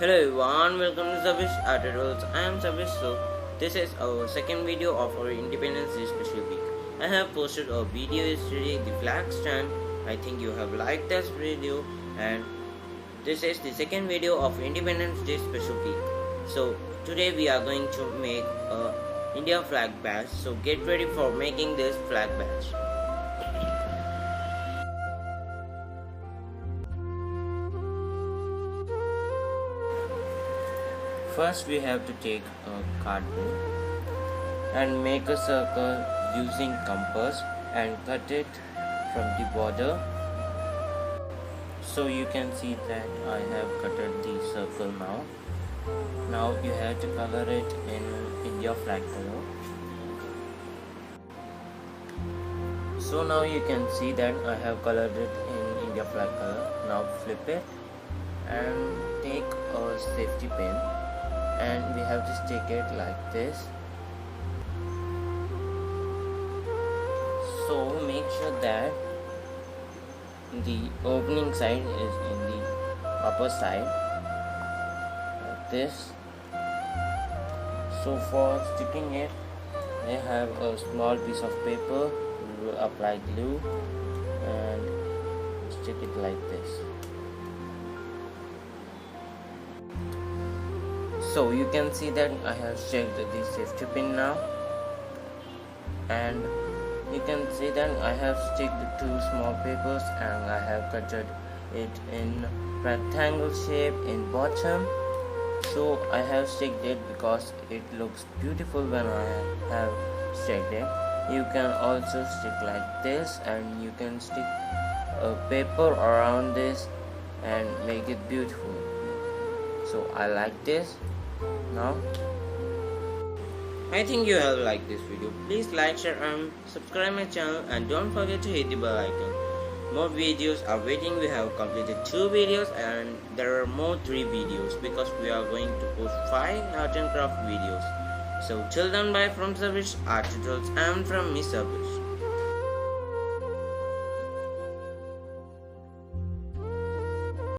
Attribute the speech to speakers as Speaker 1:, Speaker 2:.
Speaker 1: Hello everyone, welcome to Sarvesh Articles. I am Sarvesh. So this is our second video of our Independence Day special week. I have posted a video yesterday, the flag stand. I think you have liked this video, and this is the second video of Independence Day special week. So today we are going to make a India flag badge. So get ready for making this flag badge. First we have to take a cardboard and make a circle using compass and cut it from the border. So you can see that I have cutted the circle now. Now you have to color it in India flag color. So now you can see that I have colored it in India flag color. Now flip it and take a safety pin, and we have to stick it like this. So make sure that the opening side is in the upper side like this. So for sticking it, I have a small piece of paper, apply glue and stick it like this. So you can see that I have checked the safety pin now, and you can see that I have sticked two small papers and I have cutted it in rectangle shape in bottom. So I have sticked it because it looks beautiful when I have sticked it. You can also stick like this, and you can stick a paper around this and make it beautiful. So I like this. Now I think you have liked this video. Please like, share and subscribe my channel, and don't forget to hit the bell icon. More videos are waiting. We have completed 2 videos and there are more 3 videos because we are going to post 5 art and craft videos. So till then, bye from Sarvesh Art Tutorials and from me Sarvesh.